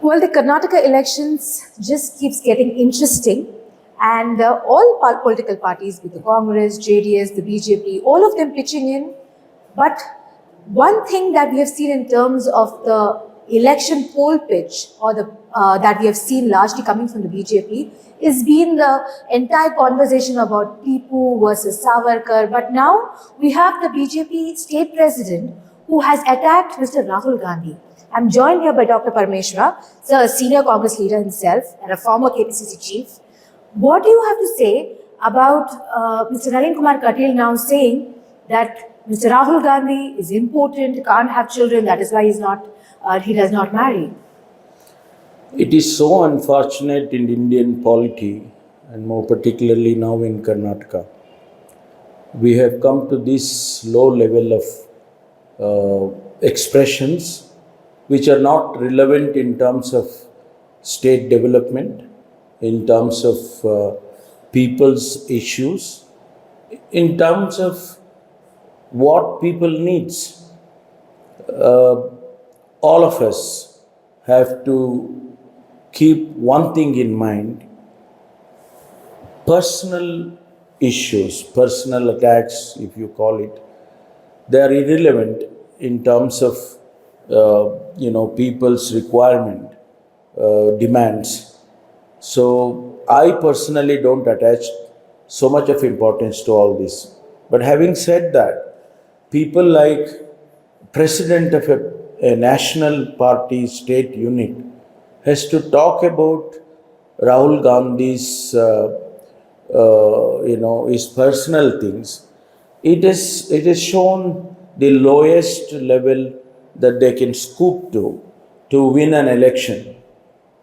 Well, the Karnataka elections just keeps getting interesting, and all political parties, be the Congress, JDS, the BJP, all of them pitching in. But one thing that we have seen in terms of the election poll pitch, or the that we have seen largely coming from the BJP, is been the entire conversation about Tipu versus Savarkar. But now we have the BJP state president who has attacked Mr. Rahul Gandhi. I'm joined here by Dr. Parameshwar, a senior Congress leader himself and a former KPCC chief. What do you have to say about Mr. Nalin Kumar Kateel now saying that Mr. Rahul Gandhi is impotent, can't have children, that is why he does not marry? It is so unfortunate in Indian polity, and more particularly now in Karnataka. We have come to this low level of expressions which are not relevant in terms of state development, in terms of people's issues, in terms of what people needs. All of us have to keep one thing in mind: personal issues, personal attacks, if you call it, they are irrelevant in terms of people's requirement, demands. So I personally don't attach so much of importance to all this. But having said that, people like president of a national party state unit has to talk about Rahul Gandhi's, his personal things. It is shown the lowest level that they can scoop to win an election.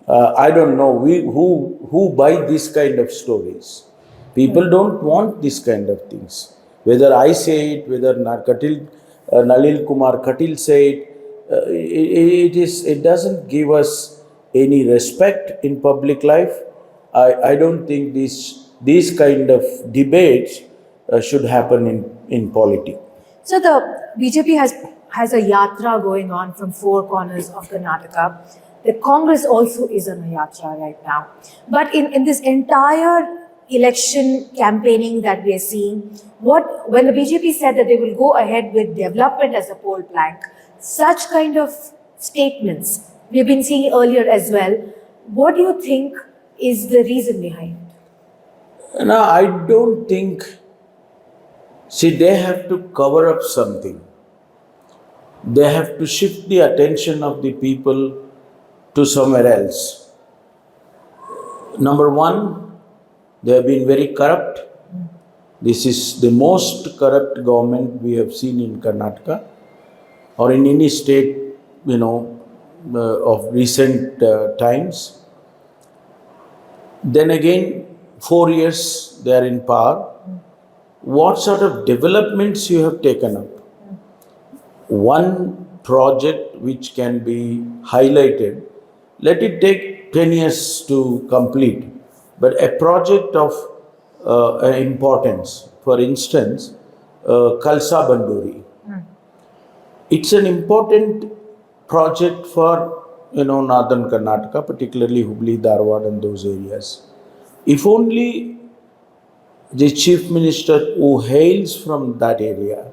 I don't know who buy this kind of stories. People don't want this kind of things. Whether I say it, whether Nalin Kumar Kateel say it, it doesn't give us any respect in public life. I don't think these kind of debates should happen in politics. So the BJP has a yatra going on from four corners of Karnataka. The Congress also is on a yatra right now. But in this entire election campaigning that we are seeing, when the BJP said that they will go ahead with development as a poll plank, such kind of statements we have been seeing earlier as well. What do you think is the reason behind it? No, I don't think. See, they have to cover up something. They have to shift the attention of the people to somewhere else. Number one, they have been very corrupt. This is the most corrupt government we have seen in Karnataka or in any state, of recent times. Then again, 4 years they are in power. What sort of developments you have taken up? One project which can be highlighted, let it take 10 years to complete. But a project of importance, for instance, Kalsa Banduri. It's an important project for northern Karnataka, particularly Hubli, Dharwad and those areas. If only the chief minister who hails from that area,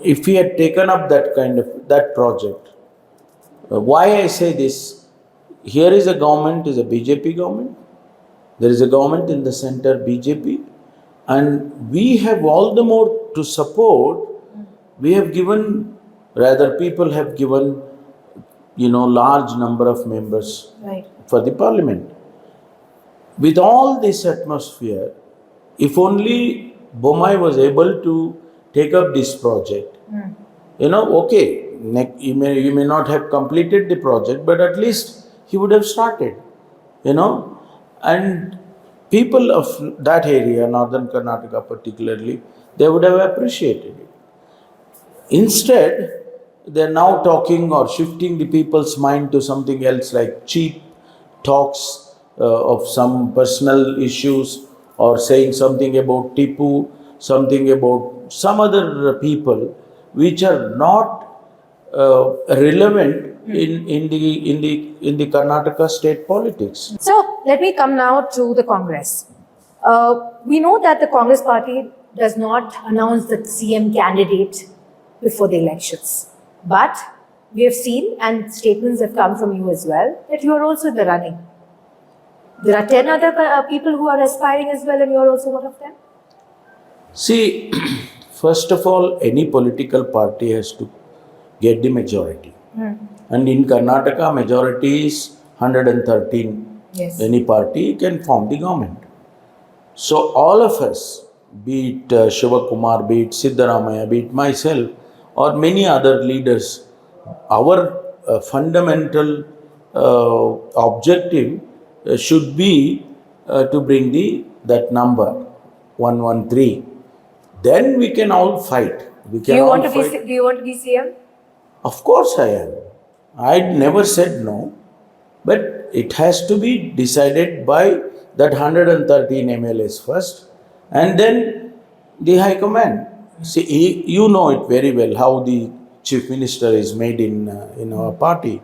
if he had taken up that project, why I say this, here is a government, is a BJP government, there is a government in the center, BJP, and we have all the more to support. We have given, rather people have given, large number of members for the parliament. With all this atmosphere, if only Bommai was able to take up this project, okay, you may not have completed the project, but at least he would have started, and people of that area, northern Karnataka particularly, they would have appreciated it. Instead, they are now talking or shifting the people's mind to something else, like cheap talks of some personal issues, or saying something about Tipu, something about some other people which are not relevant in the Karnataka state politics. So let me come now to the Congress. We know that the Congress party does not announce the CM candidate before the elections. But we have seen, and statements have come from you as well, that you are also in the running. There are 10 other people who are aspiring as well, and you are also one of them. See, first of all, any political party has to get the majority. And in Karnataka, majority is 113. Yes. Any party can form the government. So all of us, be it Shiva Kumar, be it Siddaramaiah, be it myself, or many other leaders, our fundamental objective should be to bring that number 113. Then we can all fight. We Do can you all want to fight. be CM? Of course I am. I never said no, but it has to be decided by that 113 MLAs first, and then the High Command. See, you know it very well how the Chief Minister is made in our party,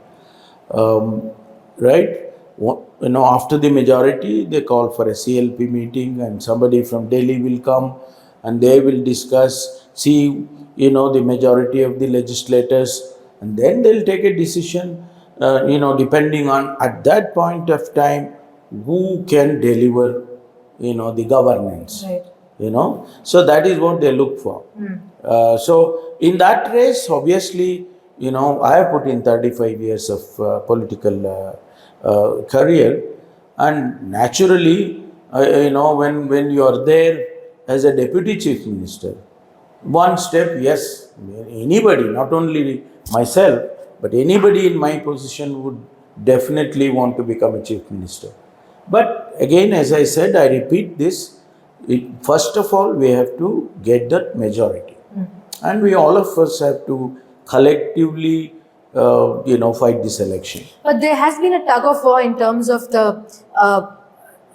right? After the majority, they call for a CLP meeting, and somebody from Delhi will come, and they will discuss. See, the majority of the legislators, and then they'll take a decision. Depending on at that point of time who can deliver, the governance. Right. So that is what they look for. So in that race, obviously, I have put in 35 years of political career, and naturally, when you are there as a deputy chief minister, one step, yes, anybody, not only myself, but anybody in my position would definitely want to become a chief minister. But again, as I said, I repeat this, first of all, we have to get that majority. And we all of us have to collectively, fight this election. But there has been a tug of war in terms of the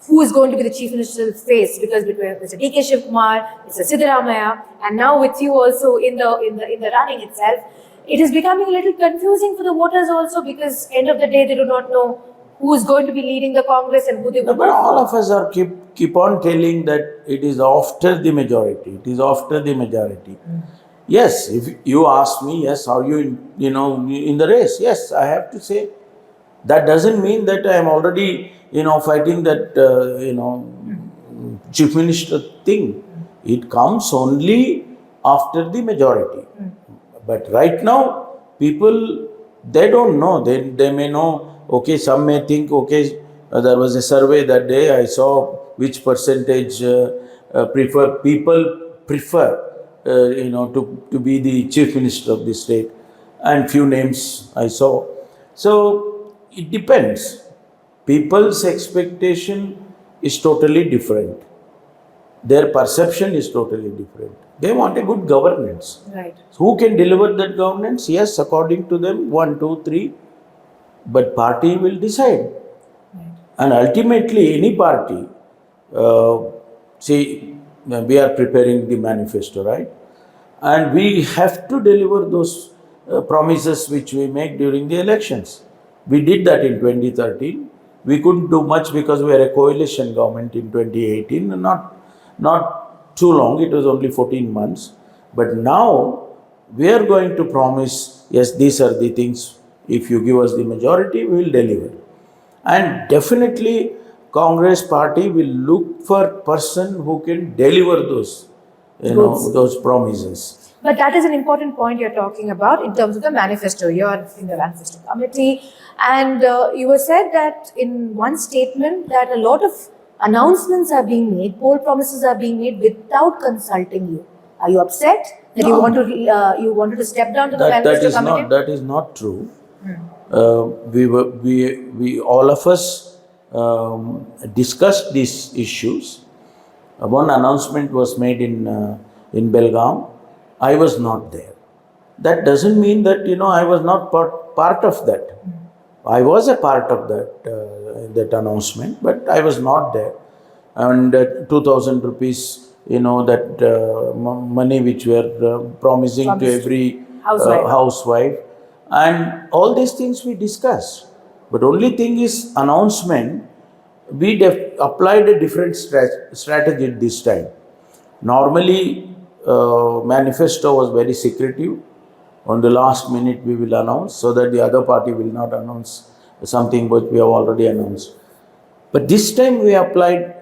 who is going to be the chief minister's face, because between Mr. D.K. Shivkumar, Mr. Siddaramaiah, and now with you also in the running itself, it is becoming a little confusing for the voters also, because end of the day they do not know who is going to be leading the Congress and who they No, would but all of us are keep on telling that it is after the majority. It is after the majority. Yes, if you ask me, yes, are you in the race? Yes, I have to say. That doesn't mean that I am already fighting that chief minister thing. It comes only after the majority. But right now, people, they don't know. They may know, okay, some may think, okay, there was a survey that day, I saw which percentage people prefer, to be the chief minister of the state, and few names I saw. So it depends. People's expectation is totally different. Their perception is totally different. They want a good governance. Right. So who can deliver that governance? Yes, according to them, 1, 2, 3. But party will decide. Right. And ultimately, any party, we are preparing the manifesto, right? And we have to deliver those promises which we make during the elections. We did that in 2013. We couldn't do much because we were a coalition government in 2018. Not too long, it was only 14 months. But now we are going to promise, yes, these are the things. If you give us the majority, we will deliver. And definitely, Congress party will look for person who can deliver those, those promises. But that is an important point you're talking about in terms of the manifesto. You're in the manifesto committee, and you were said that in one statement that a lot of announcements are being made, poll promises are being made without consulting you. Are you upset that you wanted to step down to the manifesto committee? That is not true. We all of us discussed these issues. One announcement was made in Belgaum. I was not there. That doesn't mean that I was not part of that. I was a part of that announcement, but I was not there. And 2,000 rupees, that money which we are promising to every housewife. And all these things we discussed. But only thing is announcement, we applied a different strategy this time. Normally, manifesto was very secretive. On the last minute, we will announce so that the other party will not announce something which we have already announced. But this time we applied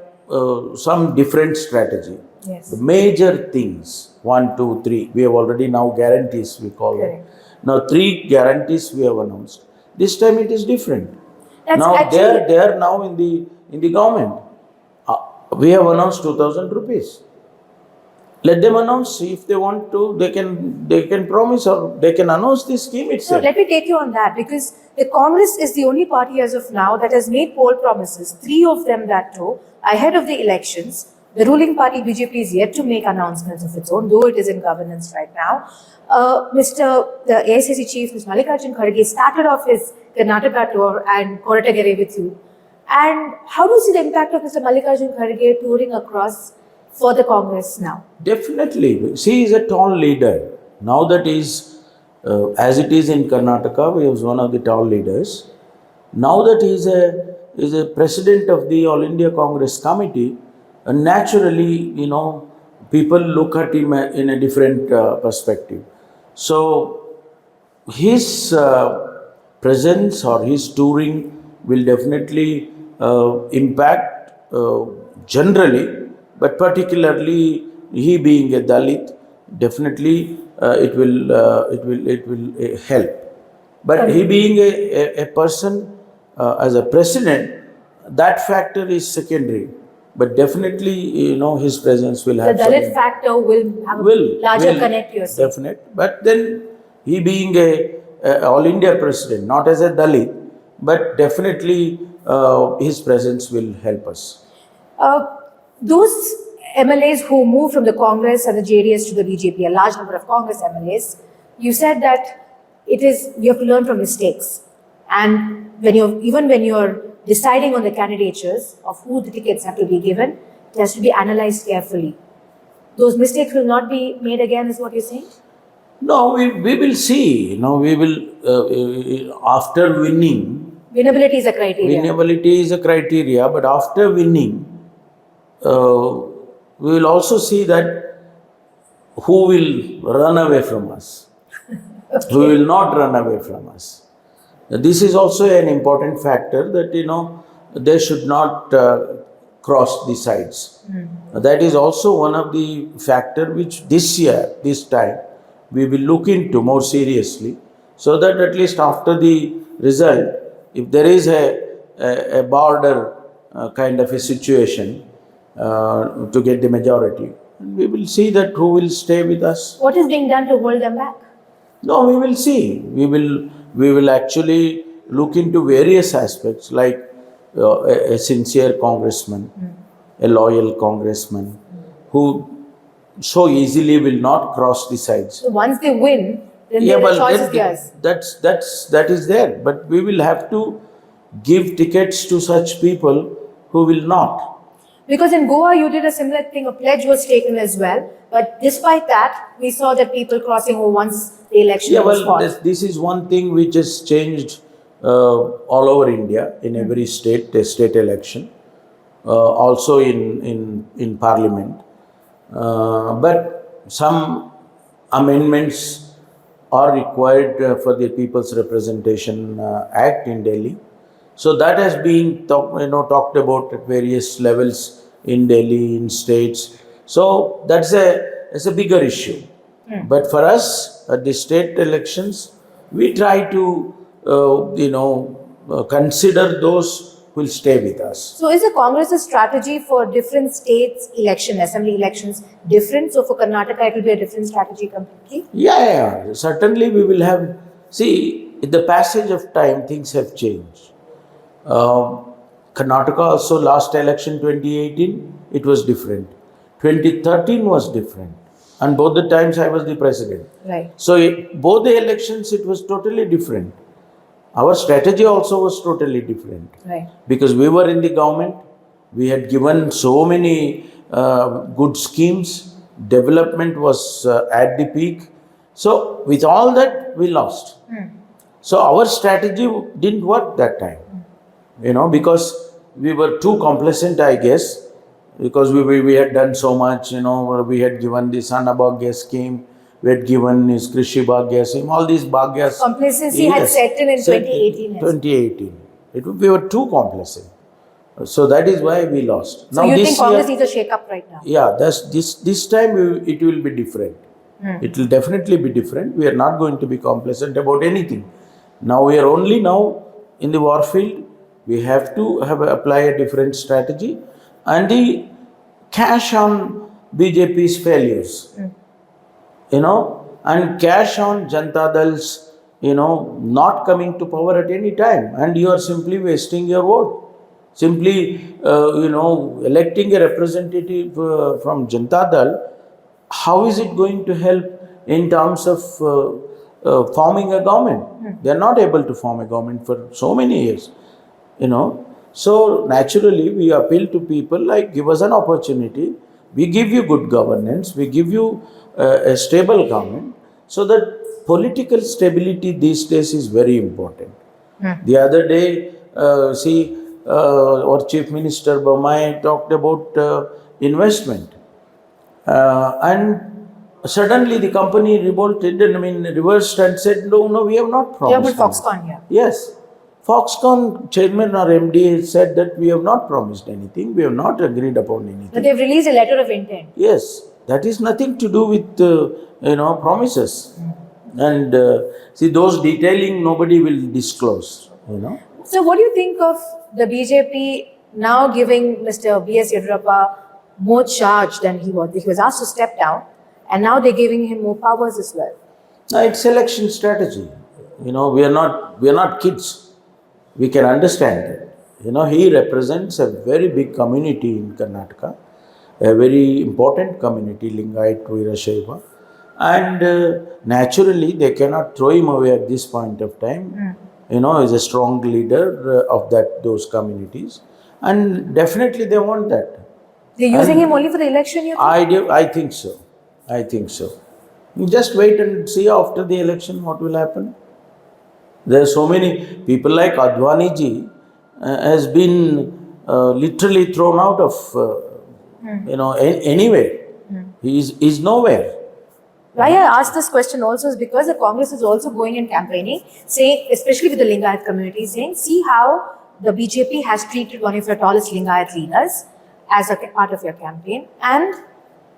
some different strategy. Yes. The major things, 1, 2, 3, we have already now guarantees, we call it. Now 3 guarantees we have announced. This time it is different. That's Now actually- they are now in the government. We have announced 2,000 rupees. Let them announce if they want to. They can promise or they can announce this scheme So itself. let me take you on that, because the Congress is the only party as of now that has made poll promises, 3 of them that too, ahead of the elections. The ruling party BJP is yet to make announcements of its own, though it is in governance right now. The AICC chief, Mr. Mallikarjun Kharge, started off his Karnataka tour and Koratagere with you. And how do you see the impact of Mr. Mallikarjun Kharge touring across for the Congress now? Definitely. She is a tall leader. Now that is, as it is in Karnataka, he was one of the tall leaders. Now that he is a president of the All India Congress Committee, naturally, people look at him in a different perspective. So, his presence or his touring will definitely impact generally, but particularly he being a Dalit, definitely it will help. But he being a person as a president, that factor is secondary. But definitely, his presence will The have Dalit some- factor will have a larger connect, you're saying. Definite. But then he being a All India president, not as a Dalit, but definitely his presence will help us. Those MLAs who moved from the Congress and the JDS to the BJP, a large number of Congress MLAs, you said that you have to learn from mistakes. And even when you're deciding on the candidatures of who the tickets have to be given, it has to be analyzed carefully. Those mistakes will not be made again, is what you're saying? No, we will see. We will, after winning, Winnability is a criteria. winnability is a criteria, but after winning, we will also see that who will run away from us, who will not run away from us. This is also an important factor that, they should not cross the sides. That is also one of the factor which this time, we will look into more seriously, so that at least after the result, if there is a border kind of a situation to get the majority, we will see that who will stay with us. What is being done to hold them back? No, we will see. We will actually look into various aspects, like a sincere congressman, a loyal congressman, who so easily will not cross the sides. So once they win, then the choice is theirs. That is there. But we will have to give tickets to such people who will not. Because in Goa, you did a similar thing, a pledge was taken as well. But despite that, we saw that people crossing over once the election was fought. This is one thing which has changed all over India, in every state, a state election, also in parliament. But some amendments are required for the People's Representation Act in Delhi. So that has been talked about at various levels in Delhi, in states. So that's a bigger issue. But for us, at the state elections, we try to consider those who will stay with us. So is the Congress's strategy for different states assembly elections different? So for Karnataka, it will be a different strategy completely? Yeah. Certainly we will have, see, in the passage of time, things have changed. Karnataka also, last election 2018, it was different. 2013 was different. And both the times I was the president. Right. So both the elections, it was totally different. Our strategy also was totally different. Right. Because we were in the government, we had given so many good schemes, development was at the peak. So with all that, we lost. So our strategy didn't work that time, because we were too complacent, I guess, because we had done so much, we had given the Annabhagya scheme, we had given this Krishi Bhagya scheme, all these Bhagyas. Complacency had set in set 2018. 2018. We were too complacent. So that is why we lost. So you think Congress needs a shake-up right now? Yeah, this time it will be different. It will definitely be different. We are not going to be complacent about anything. Now we are only now in the war field. We have to apply a different strategy and the cash on BJP's failures, and cash on Janata Dal's, not coming to power at any time, and you are simply wasting your vote. Simply, electing a representative from Janata Dal, how is it going to help in terms of forming a government? They are not able to form a government for so many years, So naturally, we appeal to people like, give us an opportunity. We give you good governance. We give you a stable government, so that political stability these days is very important. The other day, our Chief Minister Bommai talked about investment. And suddenly the company revolted and reversed and said, no, we have not promised. Yeah, but Foxconn, yeah. Yes. Foxconn chairman or MD said that we have not promised anything, we have not agreed upon anything. But they've released a letter of intent. Yes, that is nothing to do with promises. And those detailing nobody will disclose. So what do you think of the BJP now giving Mr. B.S. Yediyurappa more charge than he was? He was asked to step down, and now they're giving him more powers as well. No, it's election strategy. We are not kids. We can understand that. He represents a very big community in Karnataka, a very important community, Lingayat, Veerashaiva. And naturally, they cannot throw him away at this point of time. He's a strong leader of those communities. And definitely they want that. They're using him only for the election, you think? I think so. I think so. You just wait and see after the election what will happen. There are so many people like Advani ji has been literally thrown out of anywhere. He is nowhere. Why I asked this question also is because the Congress is also going and campaigning, saying, especially with the Lingayat community, saying, see how the BJP has treated one of your tallest Lingayat leaders as a part of your campaign, and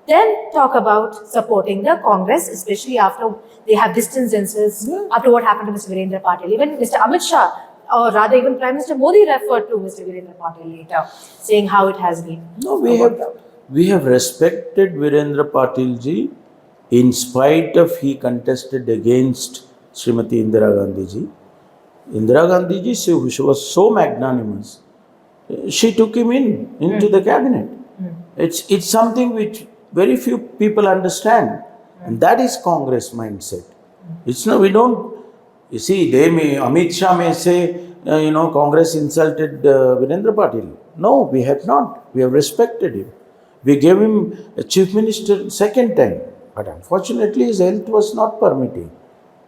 then talk about supporting the Congress, especially after they have distances, after what happened to Mr. Virendra Patil. Even Mr. Amit Shah, or rather even Prime Minister Modi referred to Mr. Virendra Patil later, saying how it has been. No, we have respected Virendra Patil ji in spite of he contested against Srimati Indira Gandhi ji. Indira Gandhi ji, she was so magnanimous. She took him into the cabinet. It's something which very few people understand, and that is Congress mindset. It's no, we don't. You see, Amit Shah may say, Congress insulted Virendra Patil. No, we have not. We have respected him. We gave him a chief minister second time, but unfortunately his health was not permitting.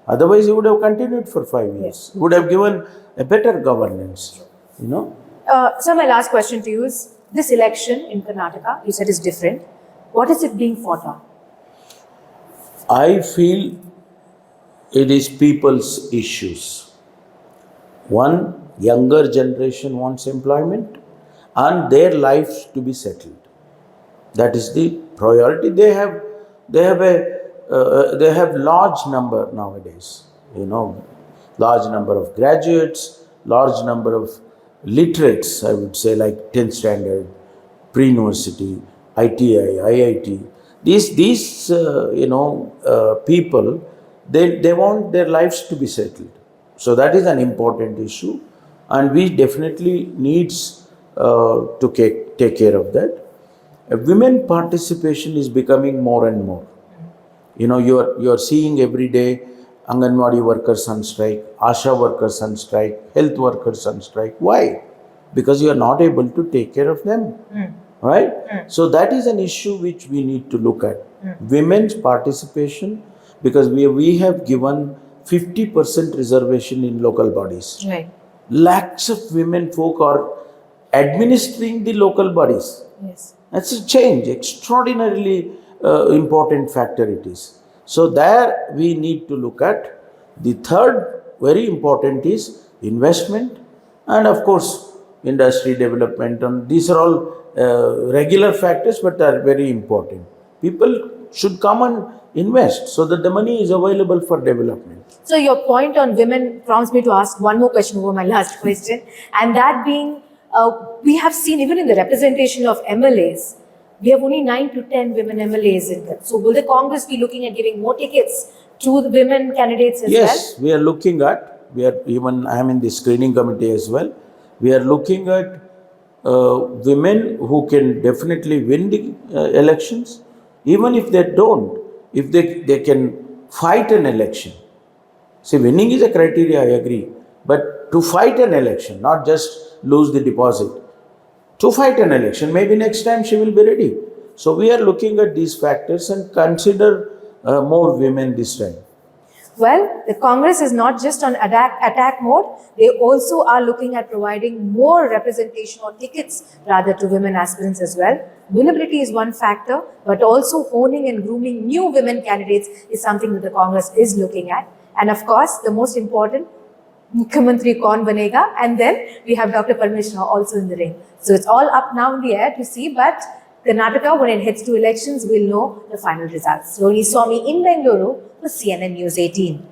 Otherwise, he would have continued for 5 years. He would have given a better governance. So my last question to you is, this election in Karnataka, you said is different. What is it being fought on? I feel it is people's issues. One, younger generation wants employment and their lives to be settled. That is the priority. They have large number nowadays. Large number of graduates, large number of literates. I would say like 10th standard, pre-university, ITI, IIT. These people, they want their lives to be settled. So that is an important issue, and we definitely needs to take care of that. Women participation is becoming more and more. You are seeing every day Anganwadi workers on strike, Asha workers on strike, health workers on strike. Why? Because you are not able to take care of them. Right? So that is an issue which we need to look at. Women's participation, because we have given 50% reservation in local bodies. Right. Lakhs of women folk are administering the local bodies. Yes. That's a change, extraordinarily important factor it is. So there we need to look at. The third very important is investment and of course industry development, and these are all regular factors but are very important. People should come and invest so that the money is available for development. So your point on women prompts me to ask one more question over my last question, and that being, we have seen even in the representation of MLAs, we have only 9 to 10 women MLAs in them. So will the Congress be looking at giving more tickets to the women candidates as well? Yes, we are looking at, I am in the screening committee as well. We are looking at women who can definitely win the elections, even if they don't, if they can fight an election. See, winning is a criteria, I agree, but to fight an election, not just lose the deposit. To fight an election, maybe next time she will be ready. So we are looking at these factors and consider more women this time. Well, the Congress is not just on attack mode, they also are looking at providing more representation or tickets rather to women aspirants as well. Winnability is one factor, but also honing and grooming new women candidates is something that the Congress is looking at. And of course, the most important, Mukhyamantri kaun banega, and then we have Dr. Parameshwar also in the ring. So it's all up now in the air to see, but Karnataka, when it heads to elections, will know the final results. Rohini Swami in Bengaluru for CNN News 18.